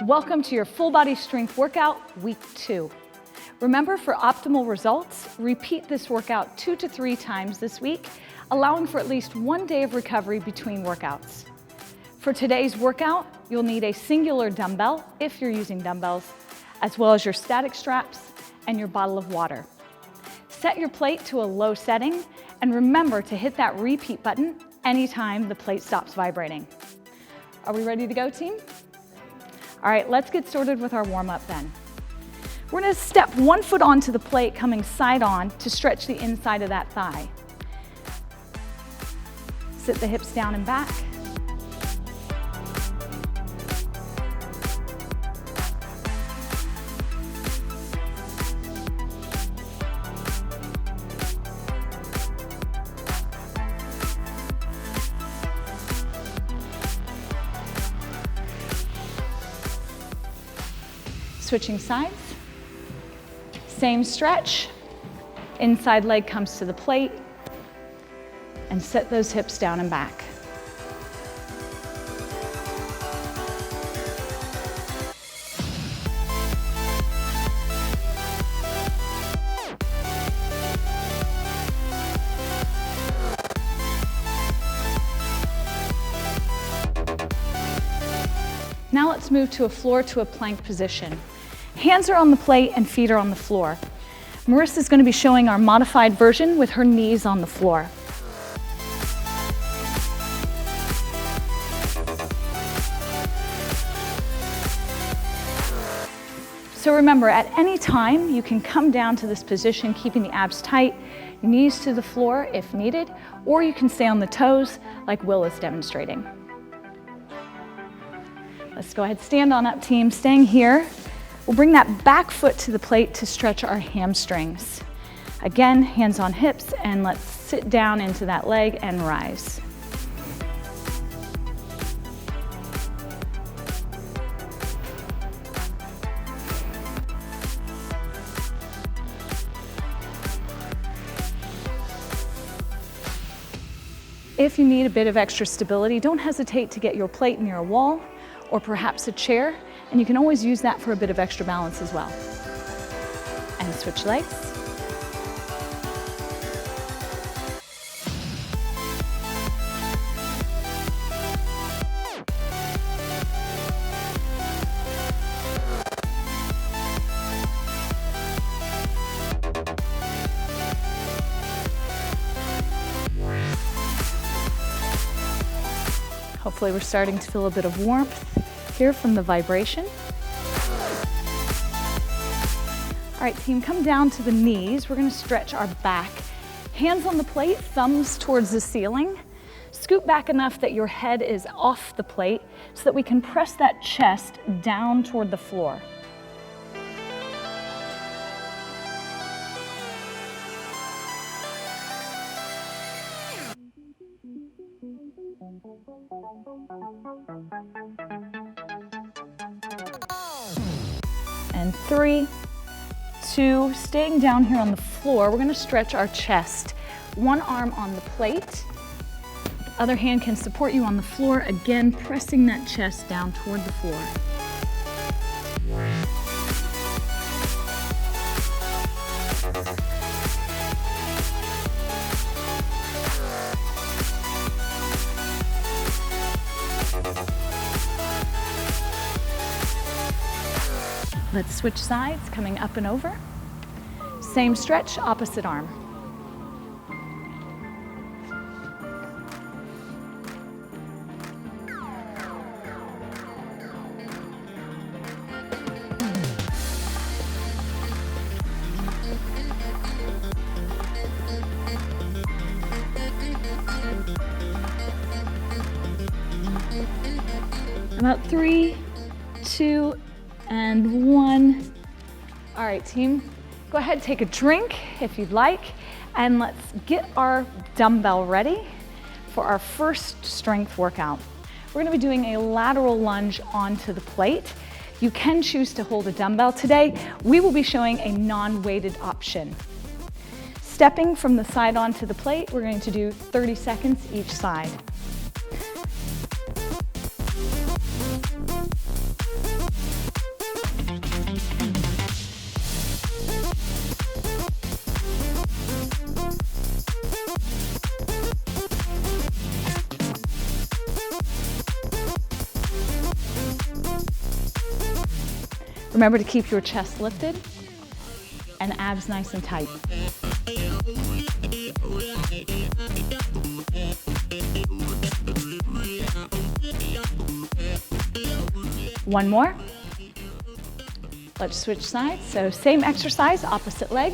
Welcome to your full body strength workout, week 2. Remember, for optimal results, repeat this workout 2 to 3 times this week, allowing for at least 1 day of recovery between workouts. For today's workout, you'll need a singular dumbbell, if you're using dumbbells, as well as your static straps and your bottle of water. Set your plate to a low setting, and remember to hit that repeat button anytime the plate stops vibrating. Are we ready to go, team? All right, let's get started with our warm-up then. We're gonna step 1 foot onto the plate, coming side on to stretch the inside of that thigh. Sit the hips down and back. Switching sides. Same stretch. Inside leg comes to the plate. And set those hips down and back. Now let's move to a floor to a plank position. Hands are on the plate and feet are on the floor. Marissa's going to be showing our modified version with her knees on the floor. So remember, at any time, you can come down to this position, keeping the abs tight, knees to the floor if needed, or you can stay on the toes like Will is demonstrating. Let's go ahead, stand on up, team. Staying here, we'll bring that back foot to the plate to stretch our hamstrings. Again, hands on hips, and let's sit down into that leg and rise. If you need a bit of extra stability, don't hesitate to get your plate near a wall or perhaps a chair, and you can always use that for a bit of extra balance as well. And switch legs. Hopefully we're starting to feel a bit of warmth here from the vibration. All right, team, come down to the knees. We're gonna stretch our back. Hands on the plate, thumbs towards the ceiling. Scoot back enough that your head is off the plate so that we can press that chest down toward the floor. And 3, 2, staying down here on the floor, we're gonna stretch our chest. One arm on the plate, the other hand can support you on the floor, again, pressing that chest down toward the floor. Let's switch sides, coming up and over. Same stretch, opposite arm. About 3, 2, and 1. All right, team, go ahead, take a drink if you'd like, and let's get our dumbbell ready for our first strength workout. We're gonna be doing a lateral lunge onto the plate. You can choose to hold a dumbbell. Today, we will be showing a non-weighted option. Stepping from the side onto the plate, we're going to do 30 seconds each side. Remember to keep your chest lifted and abs nice and tight. One more. Let's switch sides. So same exercise, opposite leg.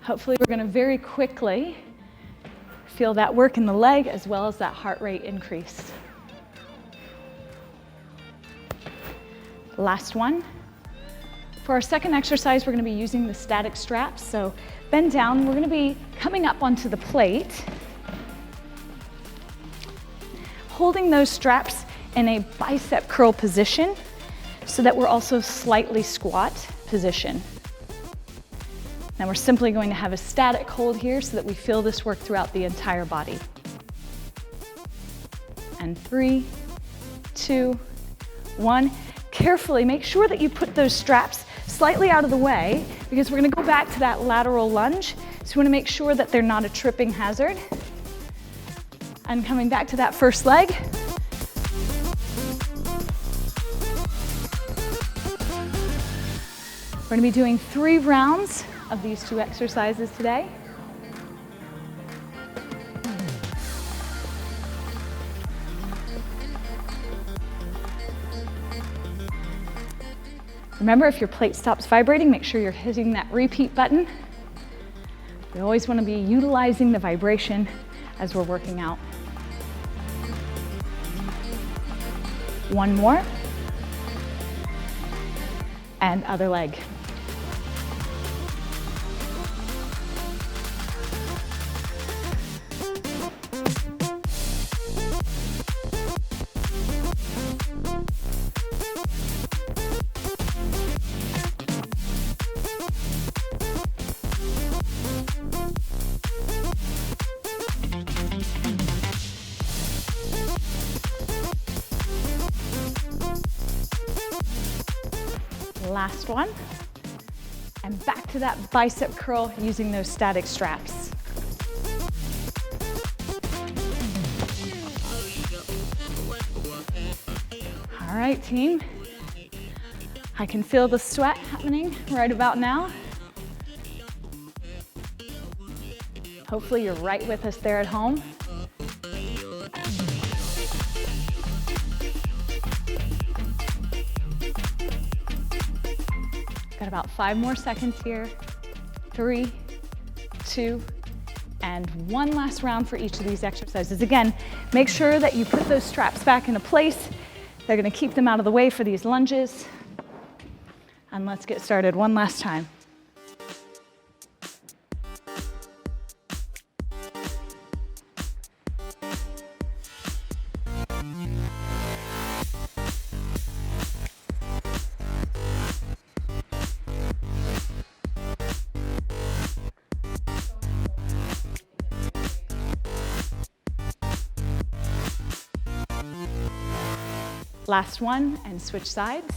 Hopefully we're going to very quickly feel that work in the leg as well as that heart rate increase. Last one. For our second exercise, we're going to be using the static straps. So bend down. We're going to be coming up onto the plate, holding those straps in a bicep curl position so that we're also slightly squat position. Now we're simply going to have a static hold here so that we feel this work throughout the entire body. And 3, 2, 1. Carefully make sure that you put those straps slightly out of the way because we're going to go back to that lateral lunge. So we want to make sure that they're not a tripping hazard. And coming back to that first leg. We're going to be doing 3 rounds of these 2 exercises today. Remember, if your plate stops vibrating, make sure you're hitting that repeat button. We always want to be utilizing the vibration as we're working out. One more. And other leg. Last one. And back to that bicep curl using those static straps. All right, team. I can feel the sweat happening right about now. Hopefully you're right with us there at home. Got about 5 more seconds here. 3, 2, and 1 last round for each of these exercises. Again, make sure that you put those straps back into place. They're going to keep them out of the way for these lunges. And let's get started one last time. Last one, and switch sides.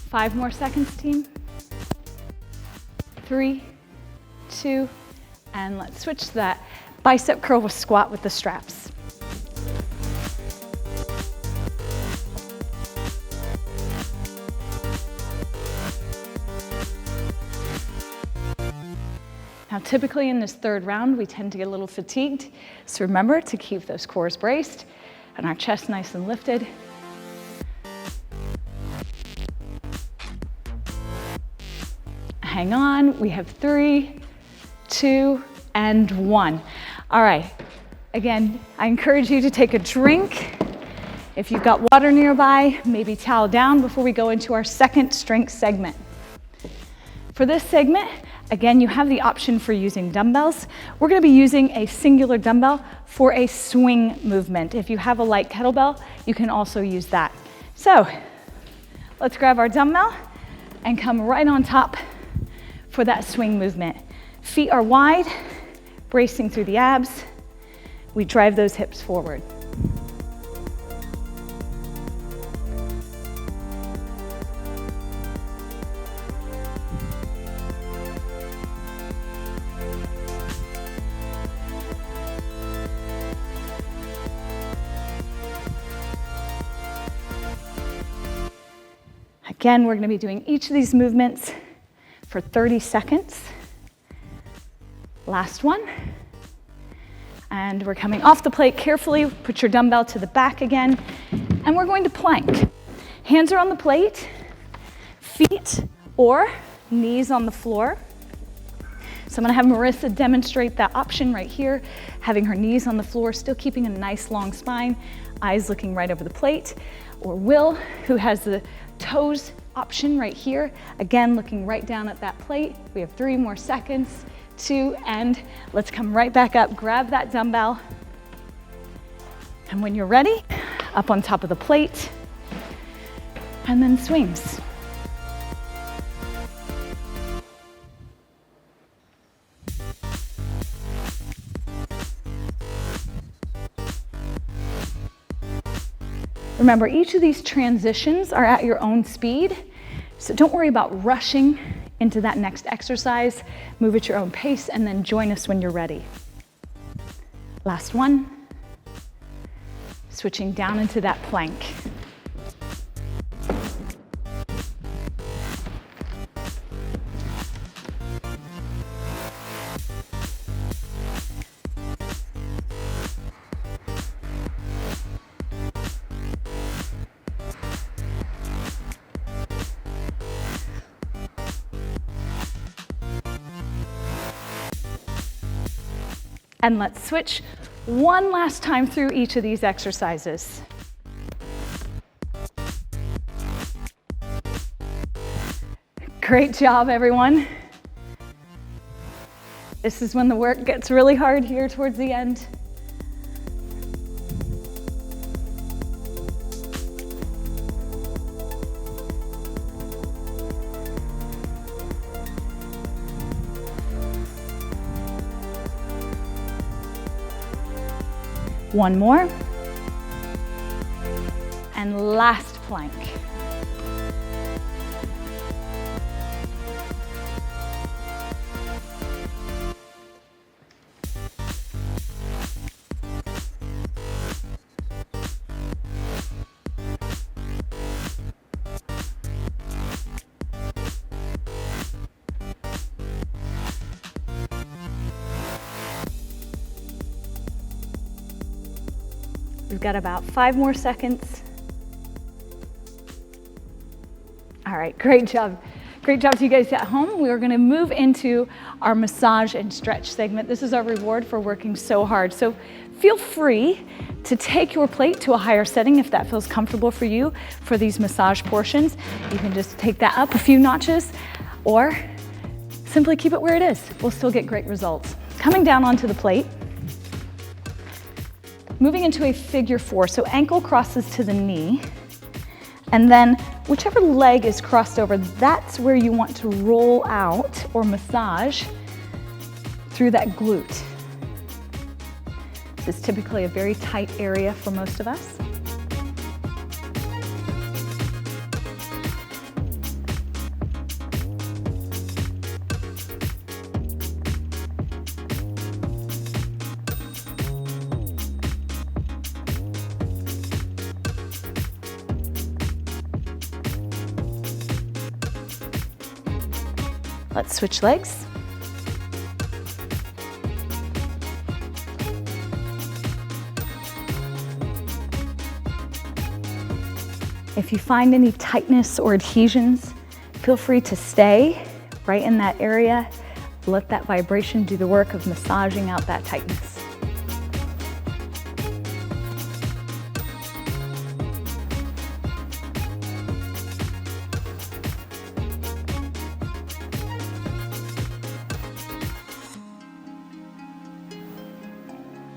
Five more seconds, team. 3, 2, and let's switch to that bicep curl with squat with the straps. Now, typically in this third round, we tend to get a little fatigued. So remember to keep those cores braced and our chest nice and lifted. Hang on, we have 3, 2, and 1. All right, again, I encourage you to take a drink. If you've got water nearby, maybe towel down before we go into our second strength segment. For this segment, again, you have the option for using dumbbells. We're gonna be using a singular dumbbell for a swing movement. If you have a light kettlebell, you can also use that. So, let's grab our dumbbell and come right on top for that swing movement. Feet are wide, bracing through the abs. We drive those hips forward. Again, we're going to be doing each of these movements for 30 seconds. Last one. And we're coming off the plate carefully. Put your dumbbell to the back again. And we're going to plank. Hands are on the plate, feet or knees on the floor. So I'm going to have Marissa demonstrate that option right here, having her knees on the floor, still keeping a nice long spine, eyes looking right over the plate. Or Will, who has the toes option right here, again looking right down at that plate. We have 3 more seconds, 2, and let's come right back up. Grab that dumbbell, and when you're ready, up on top of the plate, and then swings. Remember, each of these transitions are at your own speed, so don't worry about rushing into that next exercise. Move at your own pace and then join us when you're ready. Last one. Switching down into that plank. And let's switch one last time through each of these exercises. Great job, everyone. This is when the work gets really hard here towards the end. One more. And last plank. We've got about 5 more seconds. All right, great job. Great job to you guys at home. We are gonna move into our massage and stretch segment. This is our reward for working so hard. So feel free to take your plate to a higher setting if that feels comfortable for you for these massage portions. You can just take that up a few notches or simply keep it where it is. We'll still get great results. Coming down onto the plate. Moving into a figure 4, so ankle crosses to the knee, and then whichever leg is crossed over, that's where you want to roll out or massage through that glute. This is typically a very tight area for most of us. Let's switch legs. If you find any tightness or adhesions, feel free to stay right in that area. Let that vibration do the work of massaging out that tightness.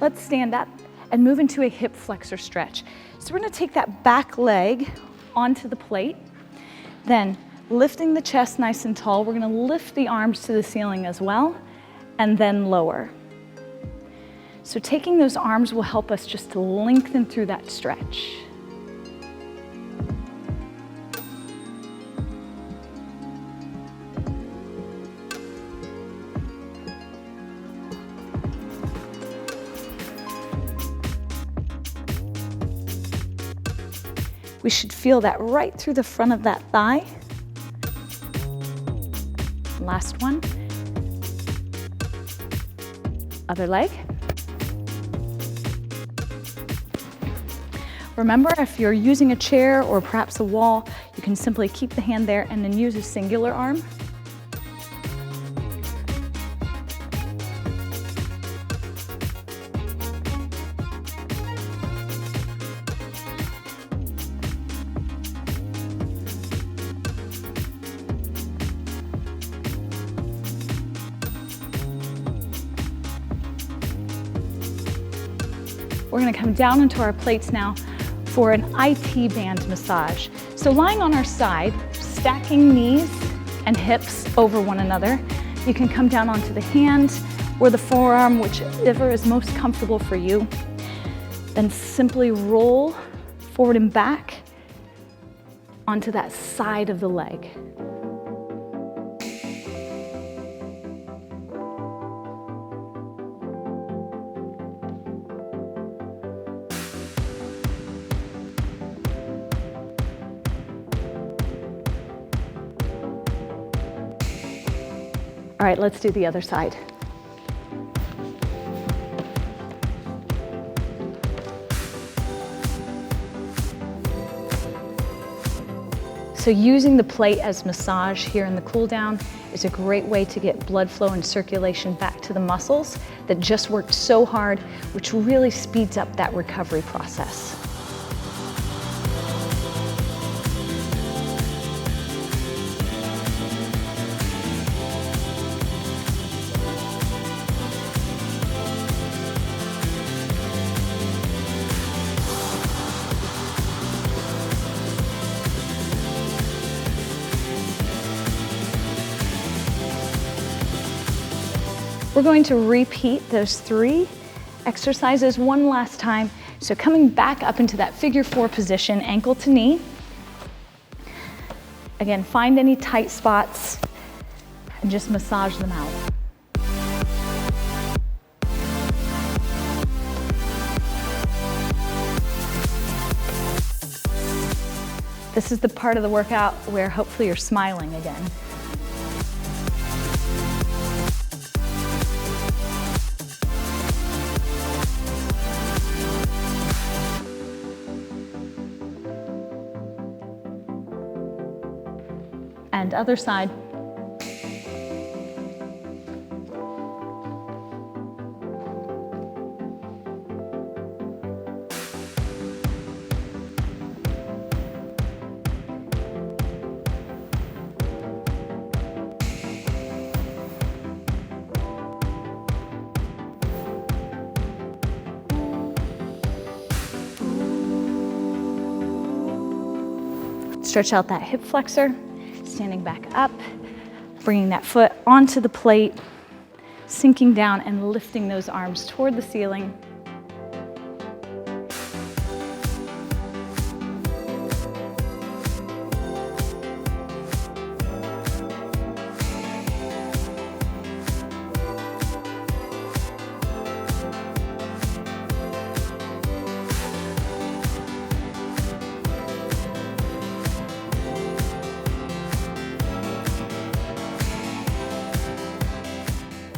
Let's stand up and move into a hip flexor stretch. So we're gonna take that back leg onto the plate, then lifting the chest nice and tall, we're gonna lift the arms to the ceiling as well, and then lower. So taking those arms will help us just to lengthen through that stretch. We should feel that right through the front of that thigh. Last one. Other leg. Remember, if you're using a chair or perhaps a wall, you can simply keep the hand there and then use a singular arm. We're gonna come down into our plates now for an IT band massage. So lying on our side, stacking knees and hips over one another, you can come down onto the hand or the forearm, whichever is most comfortable for you. Then simply roll forward and back onto that side of the leg. All right, let's do the other side. So using the plate as massage here in the cool down is a great way to get blood flow and circulation back to the muscles that just worked so hard, which really speeds up that recovery process. We're going to repeat those 3 exercises one last time. So coming back up into that figure 4 position, ankle to knee. Again, find any tight spots and just massage them out. This is the part of the workout where hopefully you're smiling again. And other side. Stretch out that hip flexor. Standing back up, bringing that foot onto the plate, sinking down and lifting those arms toward the ceiling.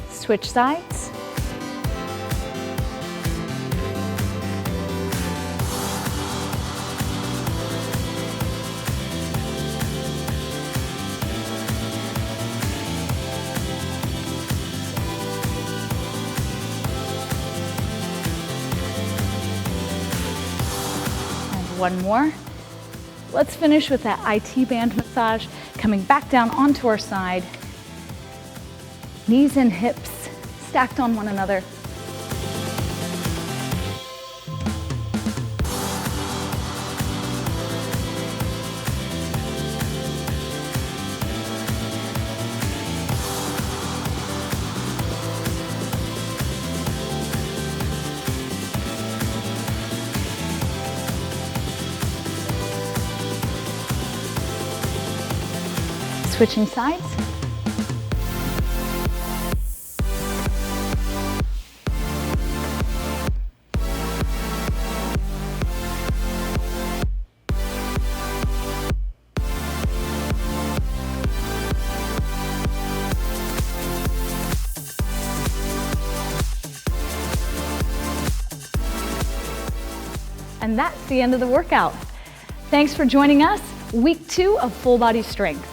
Switch sides. one more. Let's finish with that IT band massage, coming back down onto our side. Knees and hips stacked on one another. Switching sides. And that's the end of the workout. Thanks for joining us. Week 2 of Full Body Strength.